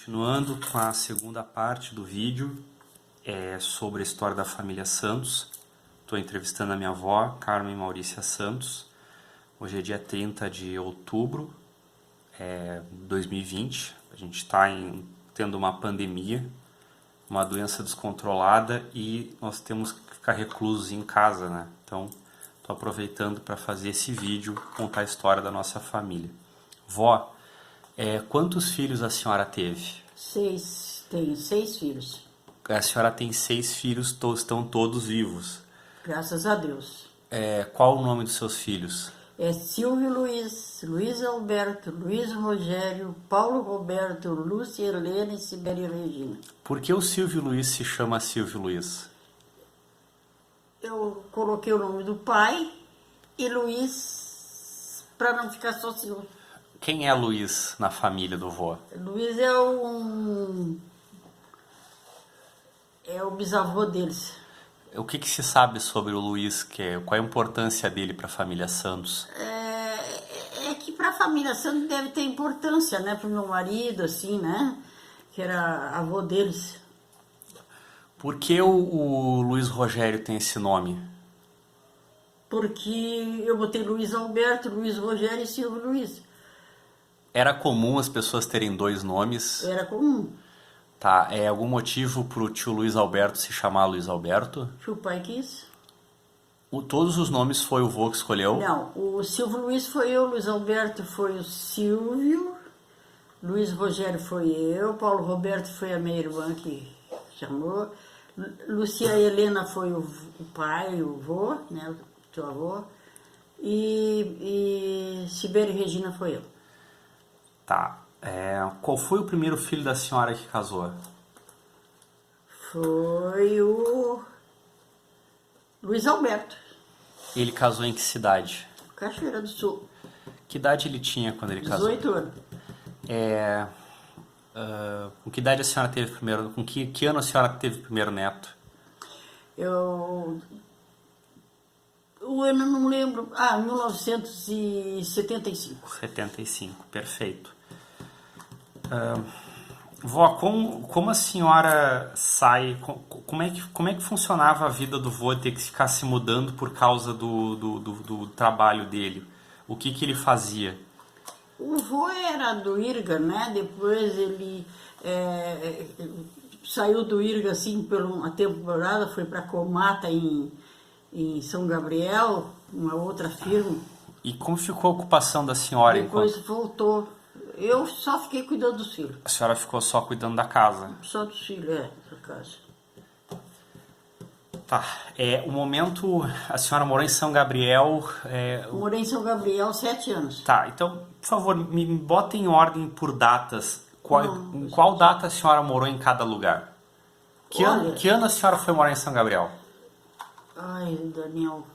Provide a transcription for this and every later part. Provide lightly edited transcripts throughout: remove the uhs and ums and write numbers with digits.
Continuando com a segunda parte do vídeo, sobre a história da família Santos. Estou entrevistando a minha avó, Carmen Maurícia Santos. Hoje é dia 30 de outubro de 2020. A gente está tendo uma pandemia, uma doença descontrolada e nós temos que ficar reclusos em casa, né? Então, estou aproveitando para fazer esse vídeo, contar a história da nossa família. Vó, quantos filhos a senhora teve? 6. Tenho 6 filhos. A senhora tem 6 filhos, estão todos vivos. Graças a Deus. Qual o nome dos seus filhos? É Silvio Luiz, Luiz Alberto, Luiz Rogério, Paulo Roberto, Lúcia Helena e Sibeli Regina. Por que o Silvio Luiz se chama Silvio Luiz? Eu coloquei o nome do pai e Luiz para não ficar só Silvio. Quem é Luiz na família do vô? Luiz é o bisavô deles. O que se sabe sobre o Luiz? Qual é a importância dele para a família Santos? É que para a família Santos deve ter importância, né? Para o meu marido, assim, né? Que era avô deles. Por que o Luiz Rogério tem esse nome? Porque eu botei Luiz Alberto, Luiz Rogério e Silvio Luiz. Era comum as pessoas terem 2 nomes? Era comum. Tá, algum motivo pro tio Luiz Alberto se chamar Luiz Alberto? Que o pai quis. Todos os nomes foi o vô que escolheu? Não, o Silvio Luiz foi eu, Luiz Alberto foi o Silvio, Luiz Rogério foi eu, Paulo Roberto foi a minha irmã que chamou, Lúcia Helena foi o pai, o vô, né, o teu avô, e Sibeli Regina foi eu. Tá. Qual foi o primeiro filho da senhora que casou? Foi o Luiz Alberto. Ele casou em que cidade? Cachoeira do Sul. Que idade ele tinha quando ele casou? 18 anos. Com que idade a senhora teve primeiro? Com que ano a senhora teve o primeiro neto? O ano não lembro. 1975. 75, perfeito. Vó, como a senhora sai? Como é que funcionava a vida do vô ter que ficar se mudando por causa do trabalho dele? O que ele fazia? O vô era do Irga, né? Depois ele saiu do Irga assim por uma temporada, foi para Comata em São Gabriel, uma outra firma. E como ficou a ocupação da senhora? Depois voltou. Eu só fiquei cuidando dos filhos. A senhora ficou só cuidando da casa? Só dos filhos, da casa. Tá. O momento, a senhora morou em São Gabriel... Morei em São Gabriel 7 anos. Tá, então, por favor, me bota em ordem por datas. Em qual data a senhora morou em cada lugar? Que ano a senhora foi morar em São Gabriel? Ai, Daniel...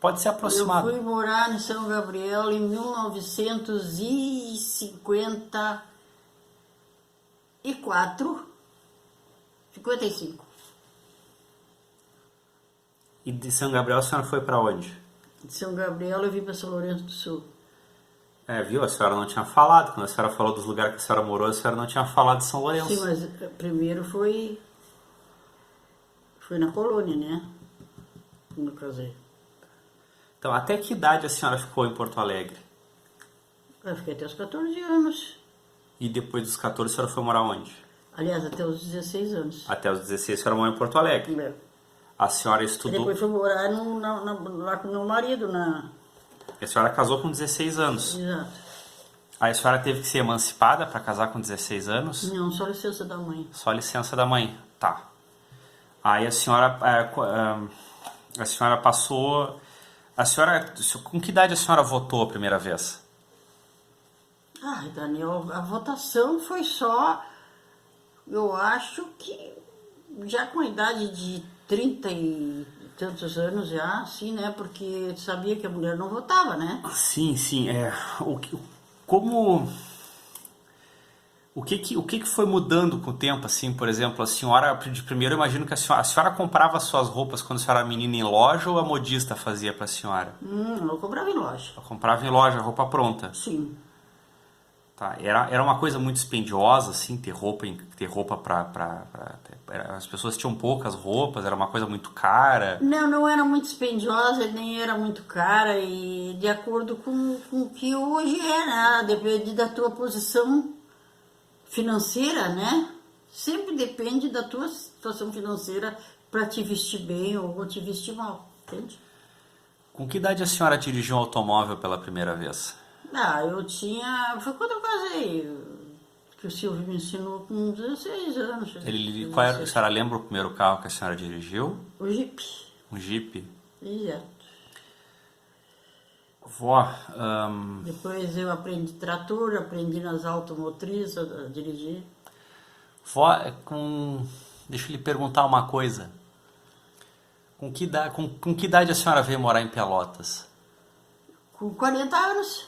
Pode ser aproximado. Eu fui morar em São Gabriel em 1954, 55. E de São Gabriel a senhora foi para onde? De São Gabriel eu vim para São Lourenço do Sul. Viu? A senhora não tinha falado. Quando a senhora falou dos lugares que a senhora morou, a senhora não tinha falado de São Lourenço. Sim, mas primeiro foi na colônia, né? Quando eu casei. Então, até que idade a senhora ficou em Porto Alegre? Eu fiquei até os 14 anos. E depois dos 14 a senhora foi morar onde? Aliás, até os 16 anos. Até os 16 a senhora morou em Porto Alegre? A senhora estudou... Depois fui morar lá com meu marido. A senhora casou com 16 anos? Exato. Aí a senhora teve que ser emancipada para casar com 16 anos? Não, só licença da mãe. Só licença da mãe, tá. Aí a senhora passou... Com que idade a senhora votou a primeira vez? Daniel, a votação foi só, eu acho que já com a idade de 30 e tantos anos já, assim, né? Porque sabia que a mulher não votava, né? Sim. O que foi mudando com o tempo, assim, por exemplo, a senhora, de primeiro eu imagino que a senhora comprava suas roupas quando a senhora era menina em loja ou a modista fazia para a senhora? Eu comprava em loja. Ela comprava em loja, roupa pronta? Sim. Tá. Era uma coisa muito dispendiosa, assim, ter roupa as pessoas tinham poucas roupas, era uma coisa muito cara. Não, não era muito dispendiosa, nem era muito cara, e de acordo com o que hoje é, né? Depende da tua posição financeira, né? Sempre depende da tua situação financeira para te vestir bem ou te vestir mal, entende? Com que idade a senhora dirigiu um automóvel pela primeira vez? Eu tinha. Foi quando eu casei, que o Silvio me ensinou com 16 anos. A senhora lembra o primeiro carro que a senhora dirigiu? O Jeep. Um Jeep? Exato. Vó, Depois eu aprendi trator, aprendi nas automotrizes a dirigir. vó, deixa eu lhe perguntar uma coisa. Com que idade a senhora veio morar em Pelotas? Com 40 anos.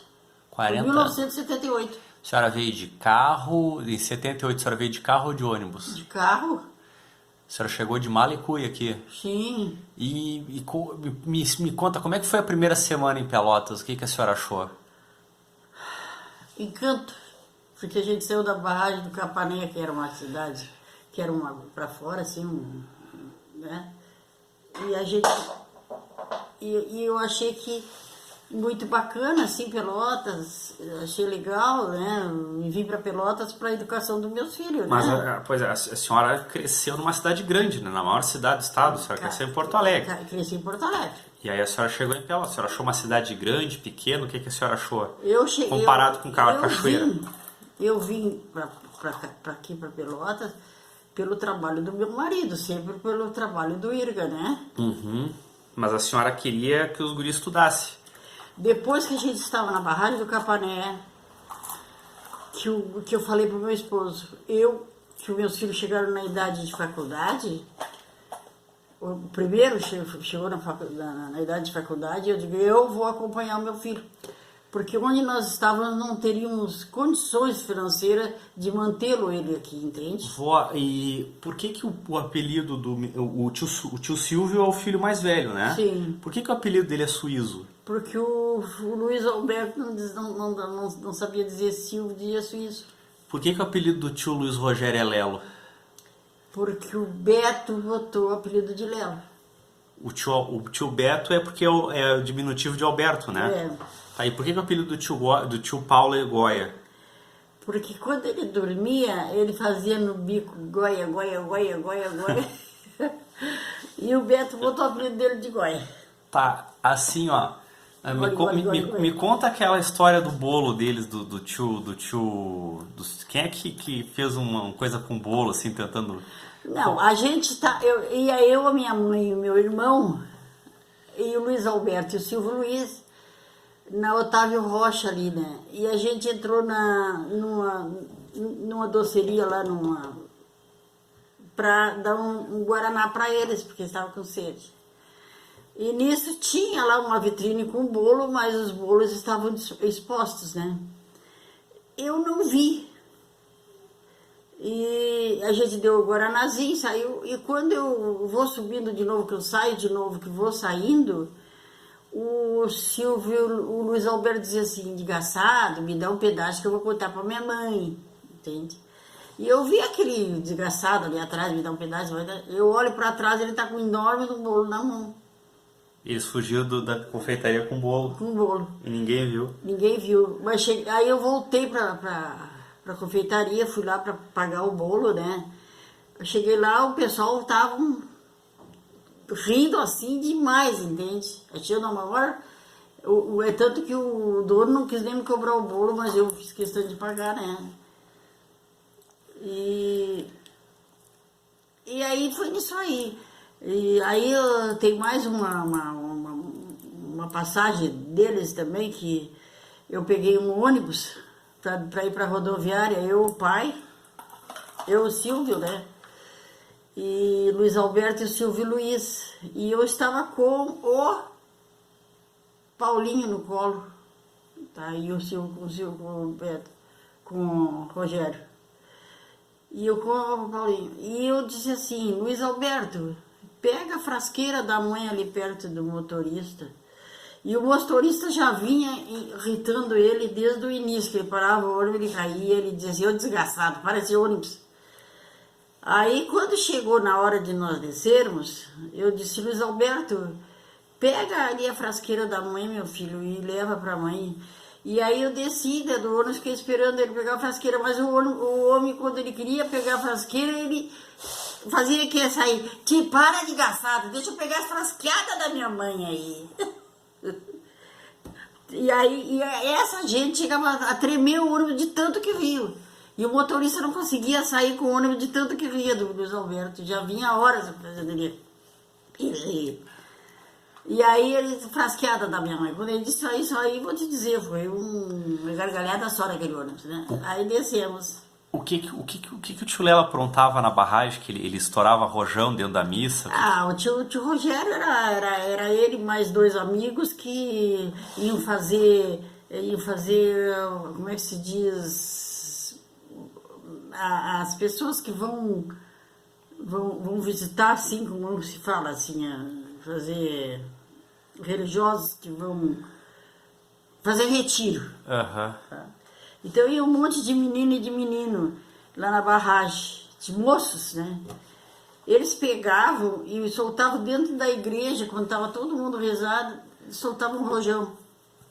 40? Em 1978. A senhora veio de carro, em 78 a senhora veio de carro ou de ônibus? De carro? A senhora chegou de mala e cuia aqui. Sim. Me conta, como é que foi a primeira semana em Pelotas? O que a senhora achou? Encanto. Porque a gente saiu da barragem do Capanema, que era uma cidade, que era uma para fora, assim, né? E a gente... E eu achei que muito bacana, assim, Pelotas, achei legal, né? E vim para Pelotas para a educação dos meus filhos, Mas, né? pois é, a senhora cresceu numa cidade grande, né? Na maior cidade do estado, a senhora cresceu em Porto Alegre. Cresci em Porto Alegre. E aí a senhora chegou em Pelotas, a senhora achou uma cidade grande, pequena, o que a senhora achou? Eu cheguei, Comparado com Cachoeira. Eu vim para aqui, para Pelotas, pelo trabalho do meu marido, sempre pelo trabalho do Irga, né? Uhum. Mas a senhora queria que os guris estudassem. Depois que a gente estava na barragem do Capané, que eu falei pro meu esposo, que os meus filhos chegaram na idade de faculdade, o primeiro chegou na idade de faculdade, eu digo, eu vou acompanhar o meu filho. Porque onde nós estávamos não teríamos condições financeiras de mantê-lo ele aqui, entende? Vó, e por que o apelido o tio Silvio é o filho mais velho, né? Sim. Por que o apelido dele é Suízo? Porque o Luiz Alberto não sabia dizer Silvio, dizia Suíço. Por que o apelido do tio Luiz Rogério é Lelo? Porque o Beto botou o apelido de Lelo. O tio Beto é porque é o diminutivo de Alberto, né? É. Tá, e por que o apelido do tio Paulo é Goya? Porque quando ele dormia, ele fazia no bico Goya, Goya, Goya, Goya, Goya. E o Beto botou o apelido dele de Goya. Tá, assim, ó. Me conta aquela história do bolo deles, do tio. Quem é que fez uma coisa com bolo, assim, tentando. Não, a gente tá. Eu, a minha mãe e o meu irmão, e o Luiz Alberto e o Silvio Luiz, na Otávio Rocha ali, né? E a gente entrou numa doceria lá, pra dar um guaraná para eles, porque eles estavam com sede. E nisso tinha lá uma vitrine com bolo, mas os bolos estavam expostos, né? Eu não vi. E a gente deu o guaranazinho, saiu. E quando eu vou subindo de novo, que eu saio de novo, que vou saindo, o Silvio, o Luiz Alberto dizia assim, desgraçado, me dá um pedaço que eu vou contar para minha mãe, entende? E eu vi aquele desgraçado ali atrás, me dá um pedaço, eu olho para trás, ele tá com um enorme bolo na mão. Eles fugiram da confeitaria com bolo. Com bolo. E ninguém viu. Ninguém viu. Mas aí eu voltei pra confeitaria, fui lá para pagar o bolo, né? Eu cheguei lá, o pessoal tava rindo assim demais, entende? Achei na hora. É tanto que o dono não quis nem me cobrar o bolo, mas eu fiz questão de pagar, né? E aí foi nisso aí. E aí tem mais uma passagem deles também, que eu peguei um ônibus para ir para a rodoviária, eu, o pai, eu, o Silvio, né? E Luiz Alberto e o Silvio Luiz. E eu estava com o Paulinho no colo, tá? E o Silvio com o Rogério. E eu com o Paulinho. E eu disse assim, Luiz Alberto, pega a frasqueira da mãe ali perto do motorista E o motorista já vinha irritando ele desde o início, que ele parava o ônibus, ele caía, ele dizia assim, ô desgraçado, parece ônibus. Aí quando chegou na hora de nós descermos, eu disse, Luiz Alberto, pega ali a frasqueira da mãe, meu filho, e leva pra mãe. E aí eu desci do ônibus, fiquei esperando ele pegar a frasqueira, mas o homem, quando ele queria pegar a frasqueira, ele fazia que ia sair. Te para de gasado, deixa eu pegar as frasqueadas da minha mãe aí. E essa gente chegava a tremer o ônibus de tanto que viu. E o motorista não conseguia sair com o ônibus de tanto que via do Luiz Alberto. Já vinha horas fazendo ele. E aí ele, frasqueada da minha mãe. Quando ele disse isso aí, vou te dizer, foi uma gargalhada só naquele ônibus, né? Aí descemos. O que o tio Lelo aprontava na barragem? Que ele estourava rojão dentro da missa? Ah, o tio Rogério era ele mais 2 amigos que iam fazer, como é que se diz, as pessoas que vão visitar, assim, como se fala, assim, fazer religiosos que vão fazer retiro. Uhum. Tá? Então ia um monte de menino e de menino lá na barragem, de moços, né? Eles pegavam e soltavam dentro da igreja, quando estava todo mundo rezado, soltavam um rojão.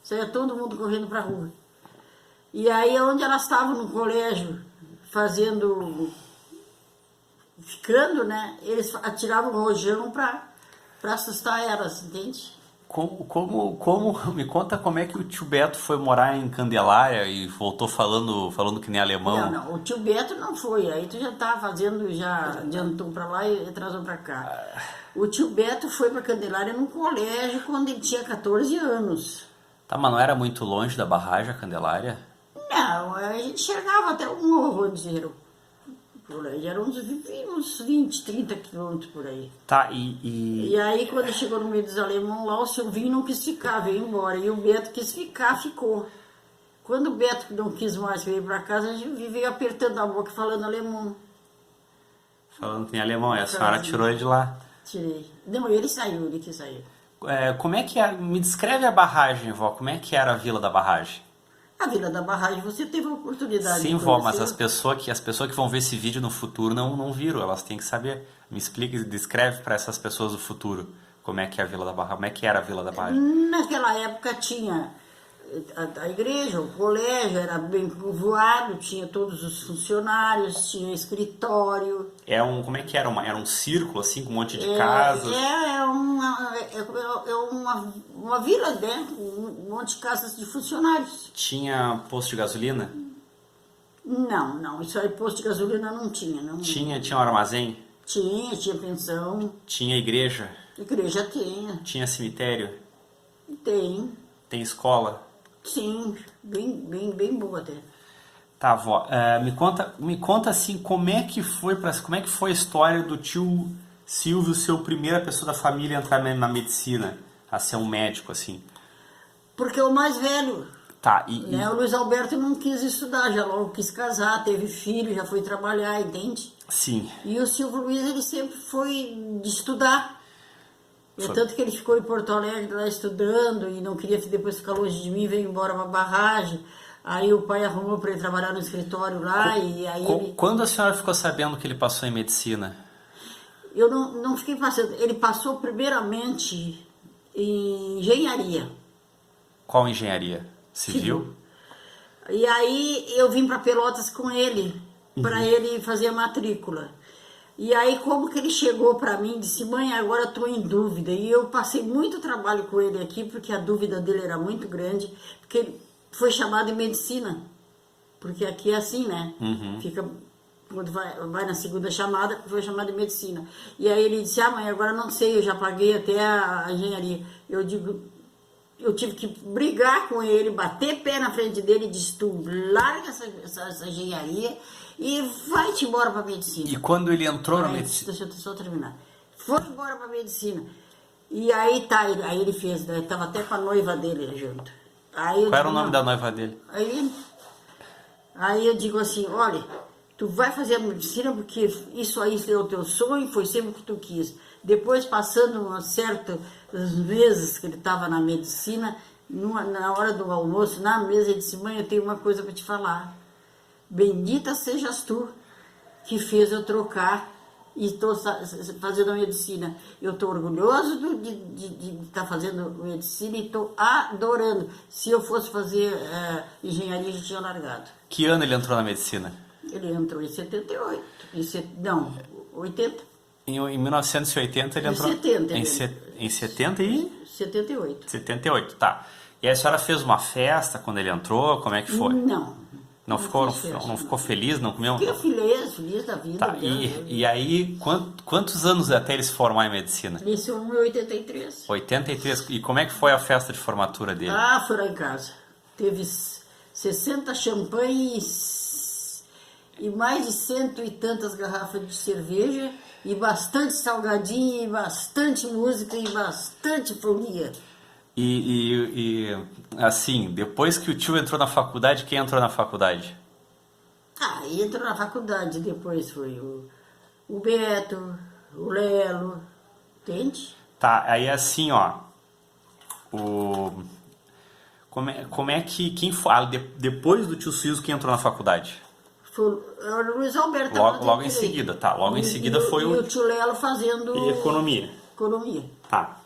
Saía todo mundo correndo para a rua. E aí, onde elas estavam no colégio, ficando, né? Eles atiravam o rojão para assustar elas, entende? Me conta como é que o tio Beto foi morar em Candelária e voltou falando que nem alemão? Não, o tio Beto não foi, aí tu já tá fazendo, já adiantou pra lá e atrasou pra cá. O tio Beto foi pra Candelária num colégio quando ele tinha 14 anos. Tá, mas não era muito longe da barragem, a Candelária? Não, a gente chegava até o morro, onde era por aí, eram uns 20, 30 quilômetros por aí. Tá, E aí, quando chegou no meio dos alemães lá, o Silvinho não quis ficar, veio embora. E o Beto quis ficar, ficou. Quando o Beto não quis mais vir pra casa, a gente veio apertando a boca, falando alemão. Falando em alemão, a senhora tirou ele de lá? Tirei. Não, ele quis sair. Como é que era? Me descreve a barragem, vó. Como é que era a Vila da Barragem? A Vila da Barragem, você teve a oportunidade Sim, de vó, mas conhecer. as pessoas que vão ver esse vídeo no futuro não viram, elas têm que saber. Me explica, descreve para essas pessoas do futuro como é que é a Vila da Barragem, como é que era a Vila da Barragem. Naquela época tinha a igreja, o colégio, era bem povoado, tinha todos os funcionários, tinha escritório. Como é que era? Era um círculo, assim, com um monte de casas? Uma vila, né? Um monte de casas de funcionários. Tinha posto de gasolina? Não, isso aí, posto de gasolina não tinha. Não. Tinha um armazém? Tinha pensão. Tinha igreja? Igreja tinha. Tinha cemitério? Tem. Tem escola? Sim, bem boa até. Tá, vó, me conta assim, como é que foi a história do tio Silvio ser a primeira pessoa da família a entrar na medicina, a ser um médico, assim? Porque é o mais velho. Tá, O Luiz Alberto não quis estudar, já logo quis casar, teve filho, já foi trabalhar, entende? Sim. E o Silvio Luiz, ele sempre foi de estudar. Tanto que ele ficou em Porto Alegre lá estudando e não queria depois ficar longe de mim, veio embora pra barragem. Aí o pai arrumou para ele trabalhar no escritório lá e aí Quando a senhora ficou sabendo que ele passou em medicina? Eu não fiquei passando. Ele passou primeiramente em engenharia. Qual engenharia? Civil? E aí eu vim para Pelotas com ele, para ele fazer a matrícula. E aí como que ele chegou para mim e disse, mãe, agora eu estou em dúvida. E eu passei muito trabalho com ele aqui, porque a dúvida dele era muito grande, porque ele foi chamado em medicina. Porque aqui é assim, né? Fica, quando vai na segunda chamada, foi chamado em medicina. E aí ele disse, mãe, agora não sei, eu já paguei até a engenharia. Eu digo, eu tive que brigar com ele, bater pé na frente dele e disse, tu larga essa engenharia e vai-te embora para medicina. E quando ele entrou na medicina? Deixa eu só terminar. Foi embora para medicina. E aí aí ele fez, né? Tava até com a noiva dele junto. Qual era o nome da noiva dele? Aí eu digo assim, olha, tu vai fazer a medicina porque isso aí é o teu sonho, foi sempre o que tu quis. Depois, passando certos meses que ele estava na medicina, na hora do almoço, na mesa, ele disse, mãe, eu tenho uma coisa para te falar. Bendita sejas tu que fez eu trocar e estou fazendo a medicina. Eu estou orgulhoso de estar fazendo medicina e estou adorando. Se eu fosse fazer engenharia, já tinha largado. Que ano ele entrou na medicina? Ele entrou em 78. Não, 80. Em 1980 ele entrou... 70. Em 70 e... 78. 78, tá. E aí a senhora fez uma festa quando ele entrou? Como é que foi? Não. Não ficou feliz? Não comeu? Fiquei feliz da vida. Tá, e aí, quantos anos até ele se formar em medicina? Ele se formou em 83. 83. E como é que foi a festa de formatura dele? Foi lá em casa. Teve 60 champanhes e mais de 100 e tantas garrafas de cerveja e bastante salgadinho, e bastante música e bastante folia. E assim, depois que o tio entrou na faculdade, quem entrou na faculdade? Entrou na faculdade, depois foi o Beto, o Lelo, entende? Tá, aí assim, ó, como é que, quem foi, depois do tio Suízo, quem entrou na faculdade? Foi o Luiz Alberto. Logo em seguida, tá, logo em seguida foi o tio Lelo fazendo... E economia. Economia. Tá.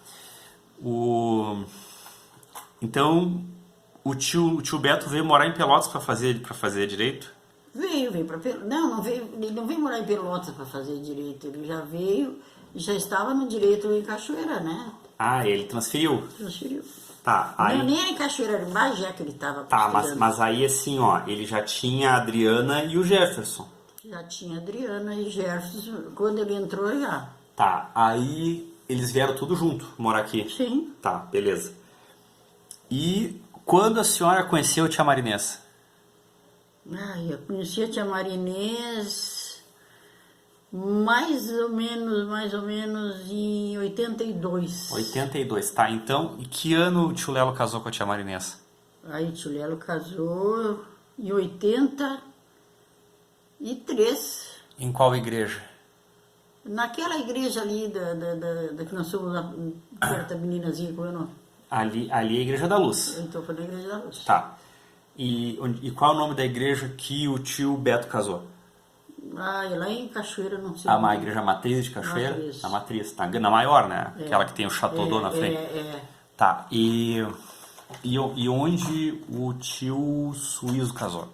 Então, o tio Beto veio morar em Pelotas para fazer direito? Veio para Pelotas. Não veio, ele não veio morar em Pelotas para fazer direito. Ele já veio, já estava no direito em Cachoeira, né? Ele transferiu? Transferiu. Tá, aí... Não, nem era em Cachoeira, era em Bagé que ele estava. Tá, mas aí assim, ó, ele já tinha a Adriana e o Jefferson. Já tinha a Adriana e Jefferson, quando ele entrou já. Tá, aí eles vieram tudo junto morar aqui? Sim. Tá, beleza. E quando a senhora conheceu a tia Marinês? Eu conheci a tia Marinês mais ou menos em 82. 82, tá. Então, em que ano o tio Lelo casou com a tia Marinês? Aí o tio Lelo casou em 83. Em qual igreja? Naquela igreja ali da que nós somos perto da meninazinha, como é o nome? Ali é a Igreja da Luz. Então foi na Igreja da Luz. Tá. E qual é o nome da igreja que o tio Beto casou? É lá em Cachoeira, não sei. A Igreja Matriz de Cachoeira? Matriz. A Matriz, tá. Na maior, né? Aquela que tem o Chateau na frente. Tá. E onde o tio Suízo casou?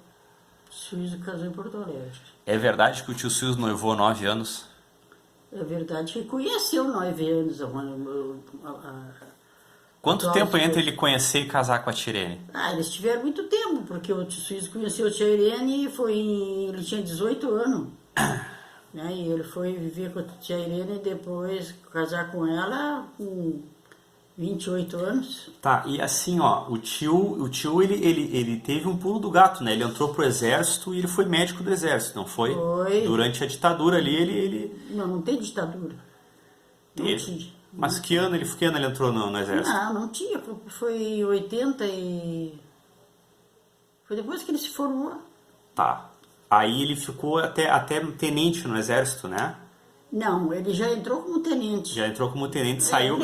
O Suízo casou em Porto Alegre. É verdade que o tio Suízo noivou 9 anos? É verdade que conheceu 9 anos. Quanto tempo entre ele conhecer e casar com a tia Irene? Eles tiveram muito tempo, porque o tio Suízo conheceu a tia Irene e ele tinha 18 anos. Né? E ele foi viver com a tia Irene e depois casar com ela com 28 anos. Tá, e assim, ó, o tio ele teve um pulo do gato, né? Ele entrou pro exército e ele foi médico do exército, não foi? Foi. Durante a ditadura ali, ele... Não tem ditadura. Não tinha. Mas que ano ele entrou no exército? Não tinha. Foi em 80 e... Foi depois que ele se formou. Tá. Aí ele ficou até tenente no exército, né? Não, ele já entrou como tenente. Já entrou como tenente, saiu...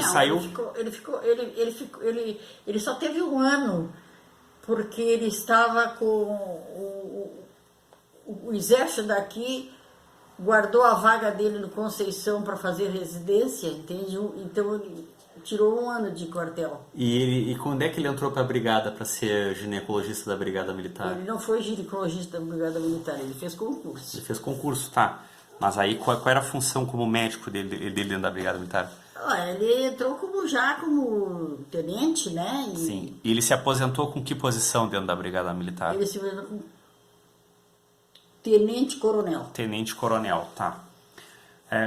Ele só teve 1 ano, porque ele estava com o exército daqui, guardou a vaga dele no Conceição para fazer residência, entende? Então ele tirou 1 ano de quartel. E quando é que ele entrou para a brigada para ser ginecologista da Brigada Militar? Ele não foi ginecologista da Brigada Militar, ele fez concurso. Ele fez concurso, tá. Mas aí qual era a função como médico dele dentro da Brigada Militar? Ele entrou como tenente, né? Sim. E ele se aposentou com que posição dentro da Brigada Militar? Ele se aposentou com tenente-coronel. Tenente-coronel, tá.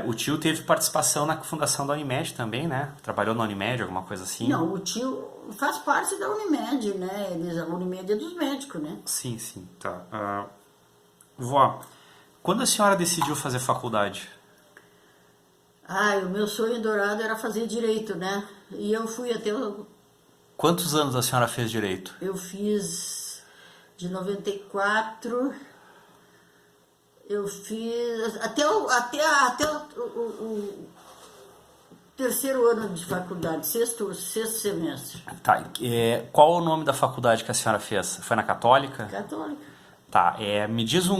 O tio teve participação na fundação da Unimed também, né? Trabalhou na Unimed, alguma coisa assim? Não, o tio faz parte da Unimed, né? A Unimed é dos médicos, né? Sim, tá. Vó, quando a senhora decidiu fazer faculdade? O meu sonho dourado era fazer direito, né? E eu fui até... Quantos anos a senhora fez direito? Eu fiz de 94 Eu fiz até o terceiro ano de faculdade, sexto semestre. Tá, qual o nome da faculdade que a senhora fez? Foi na Católica? Católica. Tá, me diz o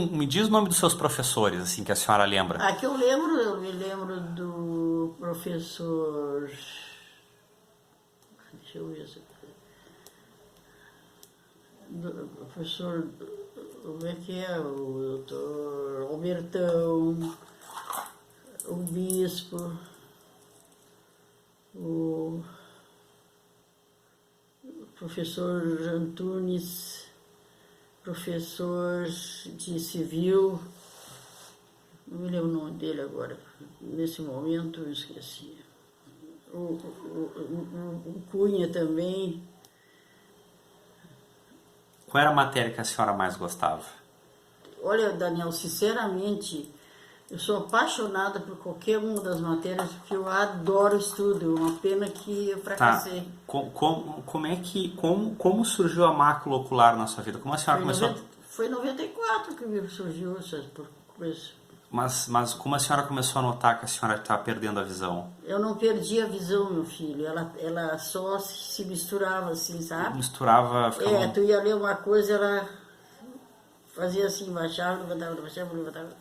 nome dos seus professores, assim, que a senhora lembra. Que eu me lembro do professor. Deixa eu ver. Do professor. Como é que é? O doutor Albertão, o bispo, o professor Antunes, professor de civil, não me lembro o nome dele agora, nesse momento eu esqueci. O Cunha também. Qual era a matéria que a senhora mais gostava? Olha, Daniel, sinceramente, eu sou apaixonada por qualquer uma das matérias, porque eu adoro estudo. Uma pena que eu fracassei. Tá. Como surgiu a mácula ocular na sua vida? Como a senhora começou? Foi em 94 que surgiu essa coisa. Mas como a senhora começou a notar que a senhora estava perdendo a visão? Eu não perdi a visão, meu filho. Ela só se misturava assim, sabe? Misturava, ficava... Tu ia ler uma coisa, ela fazia assim, baixava, levantava.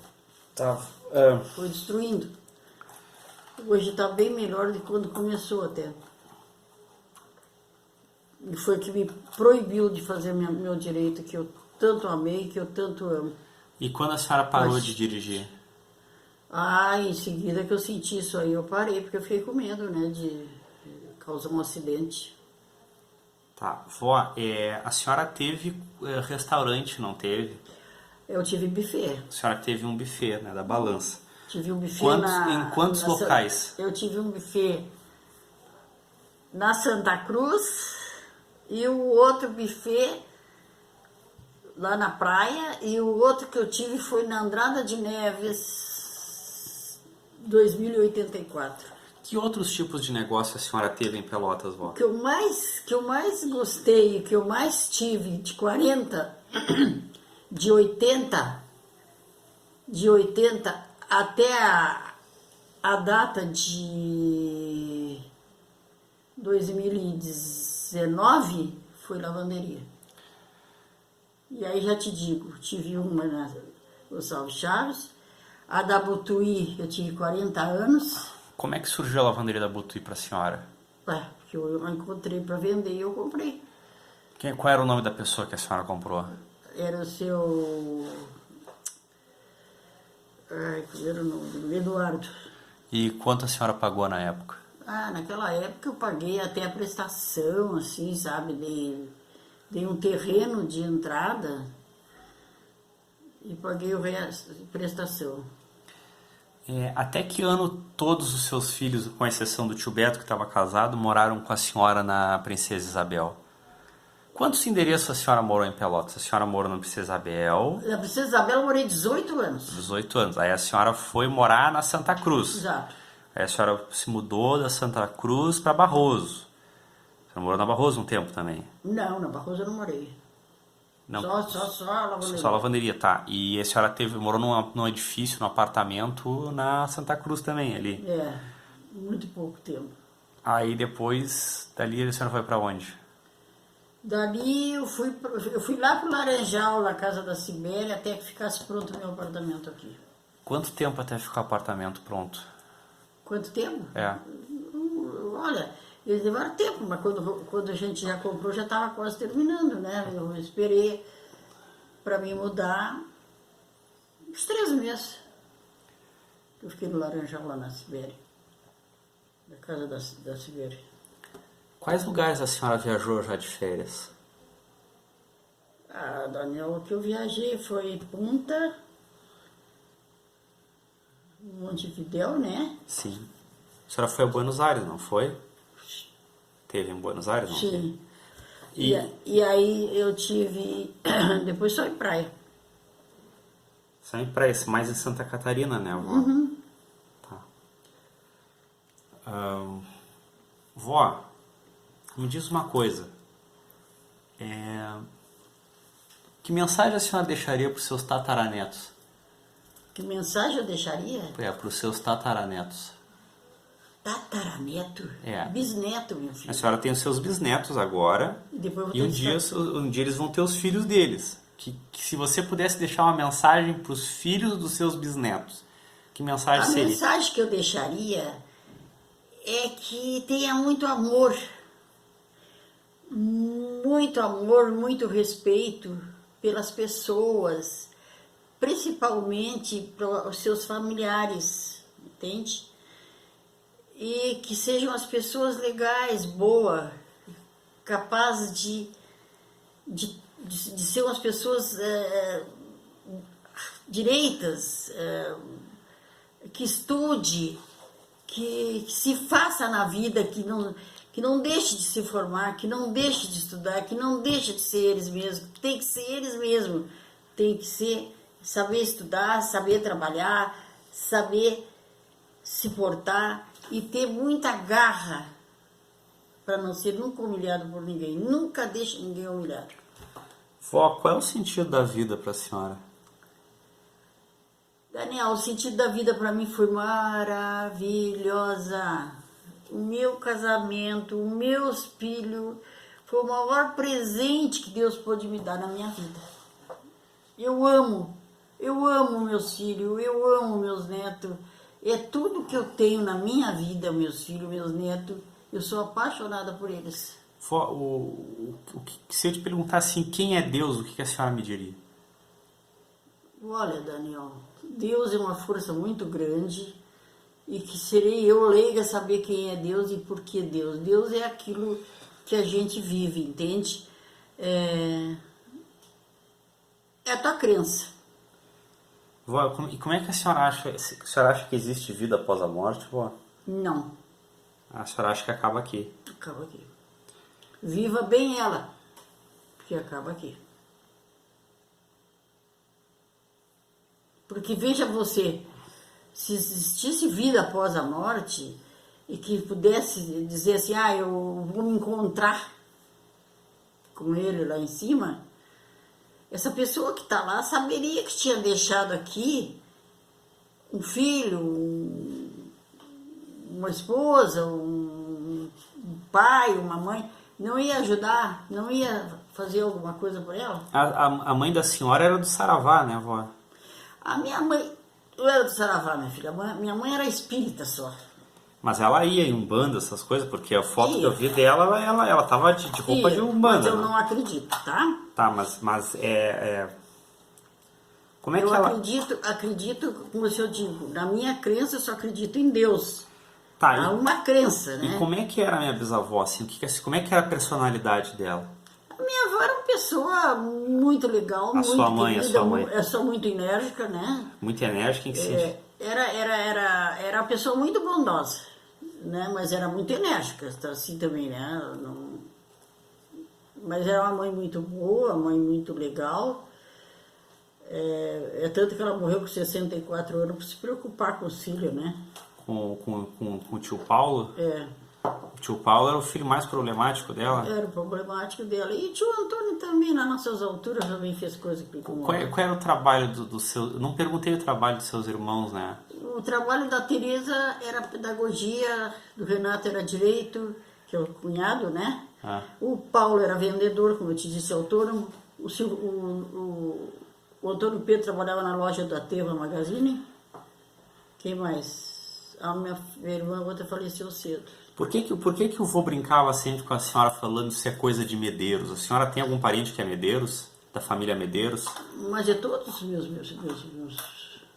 Tá. Foi destruindo. Hoje está bem melhor do que quando começou até. E foi que me proibiu de fazer meu direito, que eu tanto amei, que eu tanto amo. E quando a senhora parou de dirigir? Em seguida que eu senti isso aí, eu parei, porque eu fiquei com medo, né, de causar um acidente. Tá. Vó, a senhora teve restaurante, não teve? Eu tive buffet. A senhora teve um buffet, né, da balança. Tive um buffet Em quantos locais? Eu tive um buffet na Santa Cruz e o outro buffet lá na praia, e o outro que eu tive foi na Andrada de Neves, 2084. Que outros tipos de negócio a senhora teve em Pelotas, vó? O que eu mais gostei, o que eu mais tive de 40, de 80 até a data de 2019 foi lavanderia. E aí já te digo, tive uma na Gonçalves Chaves, a da Butuí eu tive 40 anos. Como é que surgiu a lavanderia da Butuí para a senhora? Porque eu encontrei para vender e eu comprei. Qual era o nome da pessoa que a senhora comprou? Era o seu... qual era o nome? Eduardo. E quanto a senhora pagou na época? Naquela época eu paguei até a prestação, assim, sabe? Dei um terreno de entrada e paguei o resto de prestação. Até que ano todos os seus filhos, com exceção do tio Beto, que estava casado, moraram com a senhora na Princesa Isabel? Quantos endereços a senhora morou em Pelotas? A senhora morou na Princesa Isabel? Na Princesa Isabel eu morei 18 anos. 18 anos. Aí a senhora foi morar na Santa Cruz. Exato. Aí a senhora se mudou da Santa Cruz para Barroso. A senhora morou na Barroso um tempo também? Não, na Barroso eu não morei. Não. Só a lavanderia. Só a lavanderia, tá. E a senhora morou num edifício, num apartamento na Santa Cruz também, ali? Muito pouco tempo. Aí depois, dali a senhora foi para onde? Dali eu fui lá pro Laranjal, na casa da Sibéria, até que ficasse pronto o meu apartamento aqui. Quanto tempo até ficar o apartamento pronto? Quanto tempo? Olha, eles levaram tempo, mas quando a gente já comprou, já estava quase terminando, né? Eu esperei para me mudar uns 3 meses. Eu fiquei no Laranjal, lá na Sibéria, na casa da Sibéria. Quais lugares a senhora viajou já de férias? Daniel, o que eu viajei foi Punta, Montevidéu, né? Sim. A senhora foi a Buenos Aires, não foi? Teve em Buenos Aires, não? Sim. E aí eu tive... Depois só em praia. Só em praia, mais em Santa Catarina, né, vó? Uhum. Tá. Vó, me diz uma coisa. Que mensagem a senhora deixaria para os seus tataranetos? Que mensagem eu deixaria? Para os seus tataranetos. Tataraneto? É. Bisneto, meu filho. A senhora tem os seus bisnetos agora, Depois eu vou e ter um dia eles vão ter os filhos deles. Que se você pudesse deixar uma mensagem para os filhos dos seus bisnetos, que mensagem A seria? mensagem que eu deixaria é que tenha muito amor, muito respeito pelas pessoas, principalmente para os seus familiares, entende? E que sejam as pessoas legais, boas, capazes de ser umas pessoas direitas, que estude, que se faça na vida, que não deixe de se formar, que não deixe de estudar, que não deixe de ser eles mesmos. Tem que ser eles mesmos. Tem que saber estudar, saber trabalhar, saber se portar e ter muita garra para não ser nunca humilhado por ninguém. Nunca deixe ninguém humilhado. Vó, qual é o sentido da vida para a senhora? Daniel, o sentido da vida para mim foi maravilhosa. O meu casamento, os meus filhos, foi o maior presente que Deus pôde me dar na minha vida. Eu amo meus filhos, eu amo meus netos. É tudo que eu tenho na minha vida, meus filhos, meus netos. Eu sou apaixonada por eles. Vó, se eu te perguntar assim, quem é Deus, o que a senhora me diria? Olha, Daniel, Deus é uma força muito grande e que serei eu leiga a saber quem é Deus e por que Deus. Deus é aquilo que a gente vive, entende? É a tua crença. Vó, e como é que a senhora acha que existe vida após a morte, vó? Não. A senhora acha que acaba aqui? Acaba aqui. Viva bem ela, porque acaba aqui. Porque veja você, se existisse vida após a morte e que pudesse dizer assim, eu vou me encontrar com ele lá em cima, essa pessoa que está lá saberia que tinha deixado aqui um filho, uma esposa, um pai, uma mãe. Não ia ajudar, não ia fazer alguma coisa por ela? A mãe da senhora era do Saravá, né, vó? A minha mãe, eu era do Saravá, minha filha. Minha mãe era espírita só. Mas ela ia em Umbanda, essas coisas, porque a foto que eu vi dela, ela tava de roupa de Umbanda. Mas eu não acredito, tá? Tá, mas como é que ela... acredito, como eu digo, na minha crença eu só acredito em Deus. Tá, há uma crença, né? E como é que era a minha bisavó, assim? Como é que era a personalidade dela? A minha avó era uma pessoa muito legal, muito querida. A sua mãe? É só muito enérgica, né? Muito enérgica, em que sentido? Era uma pessoa muito bondosa, né? Mas era muito enérgica, assim também, né? Mas era uma mãe muito boa, uma mãe muito legal. É tanto que ela morreu com 64 anos por se preocupar com os filhos, né? Com o tio Paulo? É. O tio Paulo era o filho mais problemático dela? Era o problemático dela. E o tio Antônio também, nas nossas alturas, também fez coisa que qual era o trabalho do seu... Não perguntei o trabalho dos seus irmãos, né? O trabalho da Tereza era pedagogia, do Renato era direito, que é o cunhado, né? Ah. O Paulo era vendedor, como eu te disse, autônomo. O Antônio Pedro trabalhava na loja da Teva Magazine. Quem mais? A minha irmã outra faleceu cedo. Por que o vô brincava sempre com a senhora falando se é coisa de Medeiros? A senhora tem algum parente que é Medeiros? Da família Medeiros? Mas é todos os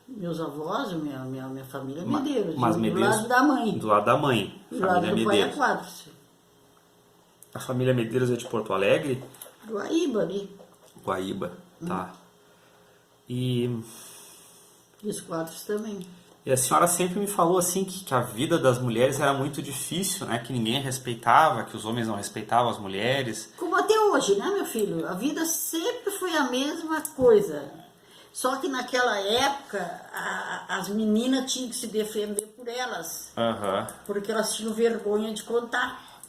meus avós, minha família é Medeiros. Mas do Medeiros, lado da mãe. Do lado da mãe. Do lado do pai é Quadros. A família Medeiros é de Porto Alegre? Guaíba ali. Guaíba, tá. E os Quadros também. E a senhora sempre me falou assim que a vida das mulheres era muito difícil, né? Que ninguém respeitava, que os homens não respeitavam as mulheres. Como até hoje, né, meu filho? A vida sempre foi a mesma coisa. Só que naquela época, as meninas tinham que se defender por elas. Uhum. Porque elas tinham vergonha de contar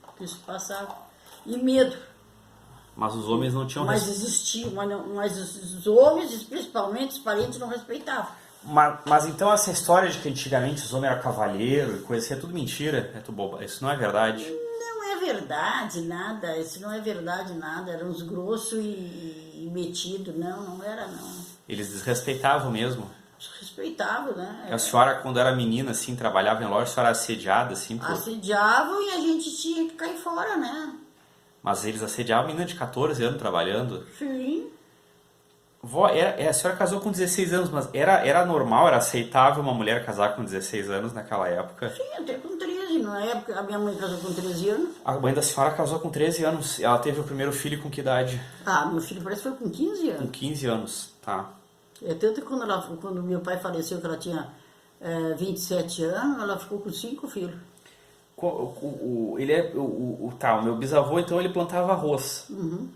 o que isso passava. E medo. Mas os homens não tinham Mas existia, mas os homens, principalmente os parentes, não respeitavam. Mas então essa história de que antigamente os homens eram cavalheiro e coisa assim, é tudo mentira, isso não é verdade. Não é verdade nada, isso não é verdade nada, eram uns grossos e metidos, não era não. Eles desrespeitavam mesmo. Respeitavam, né? A senhora, quando era menina, assim, trabalhava em loja, a senhora era assediada, assim, Assediavam e a gente tinha que cair fora, né? Mas eles assediavam a menina de 14 anos trabalhando. Sim. Vó, a senhora casou com 16 anos, mas era normal, era aceitável uma mulher casar com 16 anos naquela época? Sim, até com 13. Na época, a minha mãe casou com 13 anos. A mãe da senhora casou com 13 anos. Ela teve o primeiro filho com que idade? Ah, meu filho parece que foi com 15 anos. Com 15 anos, tá. É tanto que quando meu pai faleceu, que ela tinha 27 anos, ela ficou com 5 filhos. O meu bisavô, então, ele plantava arroz. Uhum.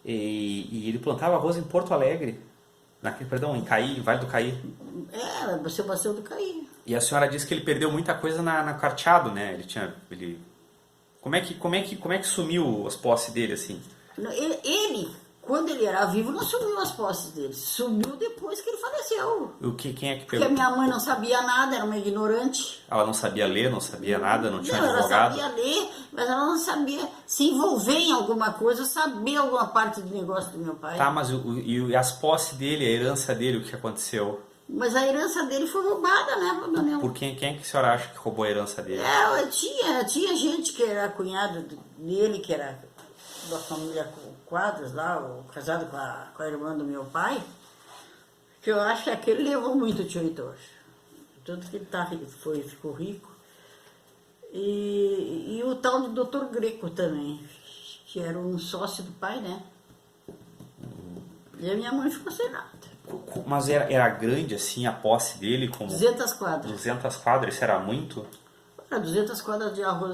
E ele plantava arroz em Porto Alegre. Em Caí, Vale do Caí. Sebastião do Caí. E a senhora disse que ele perdeu muita coisa na carteado, né? Como é que sumiu as posses dele, assim? Ele, quando ele era vivo, não sumiu as posses dele. Sumiu depois que ele faleceu. Quem é que Porque pegou? a minha mãe não sabia nada, era uma ignorante. Ela não sabia ler, não sabia nada, não tinha Ela advogado? sabia ler, mas ela não sabia se envolver em alguma coisa, saber alguma parte do negócio do meu pai. Tá, mas e as posses dele, a herança dele, o que aconteceu? Mas a herança dele foi roubada, né, Daniel? Por quem é que a senhora acha que roubou a herança dele? Tinha gente que era cunhado dele, que era da família Quadros lá, casado com a irmã do meu pai, que eu acho que aquele levou muito o tio Heitor. Tanto que ele ficou rico. E o tal do Dr. Greco também, que era um sócio do pai, né? E a minha mãe ficou sem nada. Mas era grande assim a posse dele? Como 200 quadras. 200 quadras, isso era muito? Era 200 quadras de arroz.